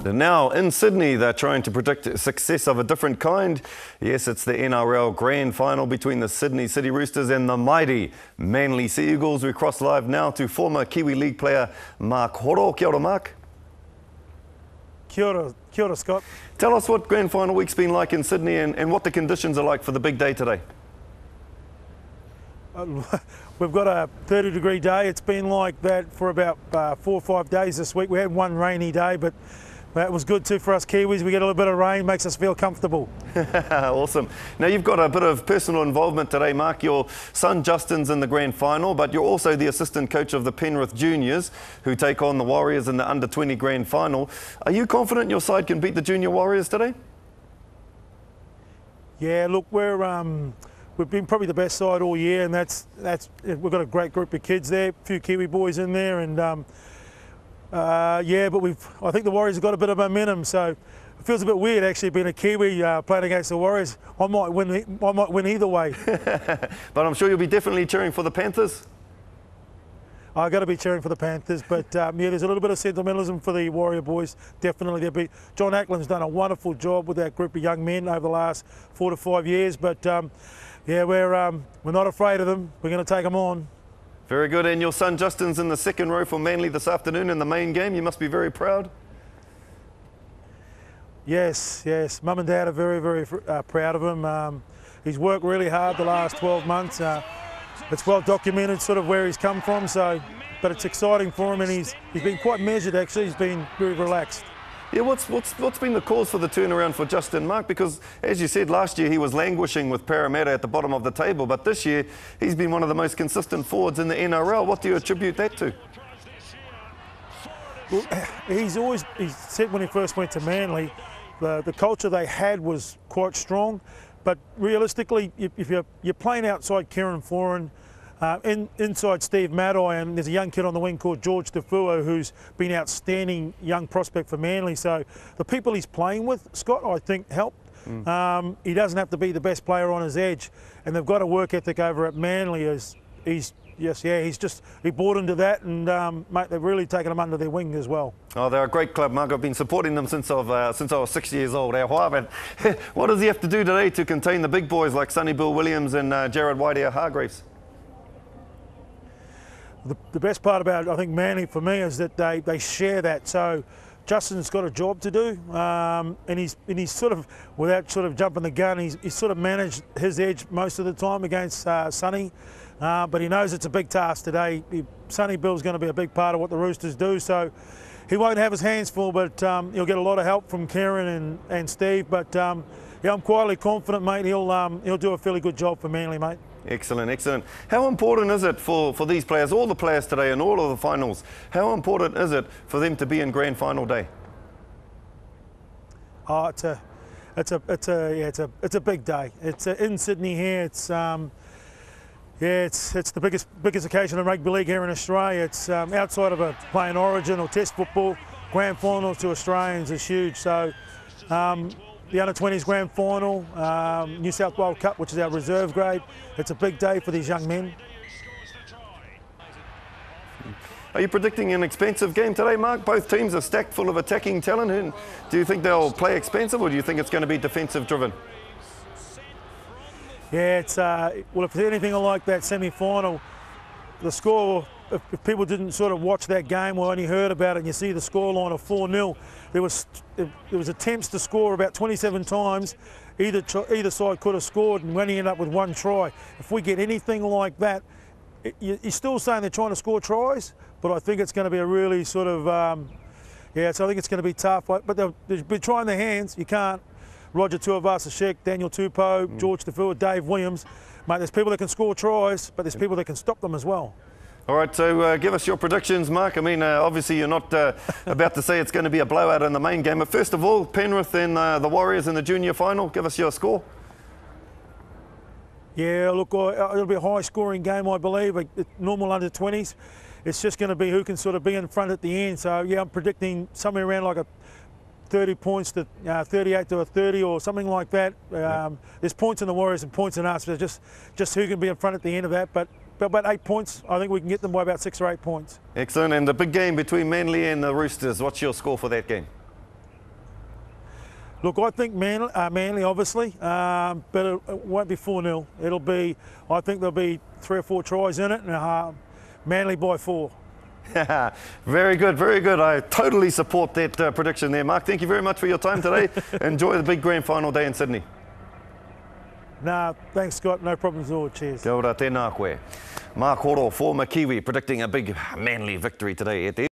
And now in Sydney, they're trying to predict success of a different kind. Yes, it's the NRL Grand Final between the Sydney City Roosters and the mighty Manly Sea Eagles. We cross live now to former Kiwi League player Mark Horo. Kia ora, Mark. Kia ora, Scott. Tell us what Grand Final week's been like in Sydney and what the conditions are like for the big day today. We've got a 30-degree day. It's been like that for about 4 or 5 days this week. We had one rainy day, but that was good too for us Kiwis. We get a little bit of rain, makes us feel comfortable. Awesome. Now you've got a bit of personal involvement today, Mark. Your son Justin's in the Grand Final, but you're also the assistant coach of the Penrith Juniors, who take on the Warriors in the Under-20 Grand Final. Are you confident your side can beat the Junior Warriors today? Yeah, look, we've been probably the best side all year, and we've got a great group of kids there, a few Kiwi boys in there, and yeah, but I think the Warriors have got a bit of momentum, so it feels a bit weird actually being a Kiwi playing against the Warriors. I might win either way. But I'm sure you'll be definitely cheering for the Panthers. I got to be cheering for the Panthers, but yeah, there's a little bit of sentimentalism for the Warrior boys. Definitely, John Ackland's done a wonderful job with that group of young men over the last 4 to 5 years. But yeah, we're not afraid of them. We're going to take them on. Very good. And your son Justin's in the second row for Manly this afternoon in the main game. You must be very proud. Yes, yes. Mum and Dad are very, very proud of him. He's worked really hard the last 12 months. It's well documented sort of where he's come from, but it's exciting for him, and he's been quite measured actually. He's been very relaxed. Yeah, what's been the cause for the turnaround for Justin, Mark? Because as you said, last year he was languishing with Parramatta at the bottom of the table, but this year he's been one of the most consistent forwards in the NRL. What do you attribute that to? Well, he said when he first went to Manly, the culture they had was quite strong. But realistically, if you're playing outside Kieran Foran, inside Steve Marae, and there's a young kid on the wing called George Tafuo who's been outstanding young prospect for Manly. So the people he's playing with, Scott, I think helped. He doesn't have to be the best player on his edge, and they've got a work ethic over at Manly. He bought into that, and mate, they've really taken him under their wing as well. Oh, they're a great club, Mark. I've been supporting them since I was 6 years old. What does he have to do today to contain the big boys like Sonny Bill Williams and Jared Waerea-Hargreaves? The best part about, I think, Manly for me is that they share that. So Justin's got a job to do, and he's sort of, without sort of jumping the gun, he's sort of managed his edge most of the time against Sonny. But he knows it's a big task today. Sonny Bill's going to be a big part of what the Roosters do, so he won't have his hands full, but he'll get a lot of help from Kieran and Steve. But yeah, I'm quietly confident, mate. He'll do a fairly good job for Manly, mate. Excellent, excellent. How important is it for these players, all the players today in all of the finals, how important is it for them to be in Grand Final day? Oh, it's a big day. It's in Sydney here. It's it's the biggest occasion in rugby league here in Australia. It's outside of playing Origin or Test football. Grand finals to Australians is huge. So the Under-20s Grand Final, New South Wales Cup, which is our reserve grade. It's a big day for these young men. Are you predicting an expensive game today, Mark? Both teams are stacked full of attacking talent. And do you think they'll play expensive, or do you think it's going to be defensive driven? Yeah, well, if it's anything like that semi-final, the score, if people didn't sort of watch that game or only heard about it, and you see the scoreline of 4-0, there was attempts to score about 27 times. Either side could have scored, and we only end up with one try. If we get anything like that, you're still saying they're trying to score tries, but I think it's going to be a really sort of, yeah, so I think it's going to be tough. But they'll be trying their hands. You can't. Roger Tuivasa-Sheck, Daniel Tupou, George Tafuo, Dave Williams. Mate, there's people that can score tries, but there's people that can stop them as well. All right, so give us your predictions, Mark. I mean, obviously you're not about to say it's going to be a blowout in the main game, but first of all, Penrith and the Warriors in the junior final. Give us your score. Yeah, look, it'll be a high-scoring game, I believe. Normal under-20s. It's just going to be who can sort of be in front at the end. So, yeah, I'm predicting somewhere around like a 30 points to 38 to a 30 or something like that. There's points in the Warriors and points in us. So just who can be in front at the end of that. But about 8 points. I think we can get them by about 6 or 8 points. Excellent. And the big game between Manly and the Roosters, what's your score for that game? Look, I think Manly obviously, but it won't be 4-0. It'll be, I think there'll be 3 or 4 tries in it, and Manly by 4. Very good, very good. I totally support that prediction there, Mark. Thank you very much for your time today. Enjoy the big grand final day in Sydney. Nah, thanks, Scott. No problems at all. Cheers. Kia ora, tēnā koe. Mark Horo, former Kiwi, predicting a big Manly victory today.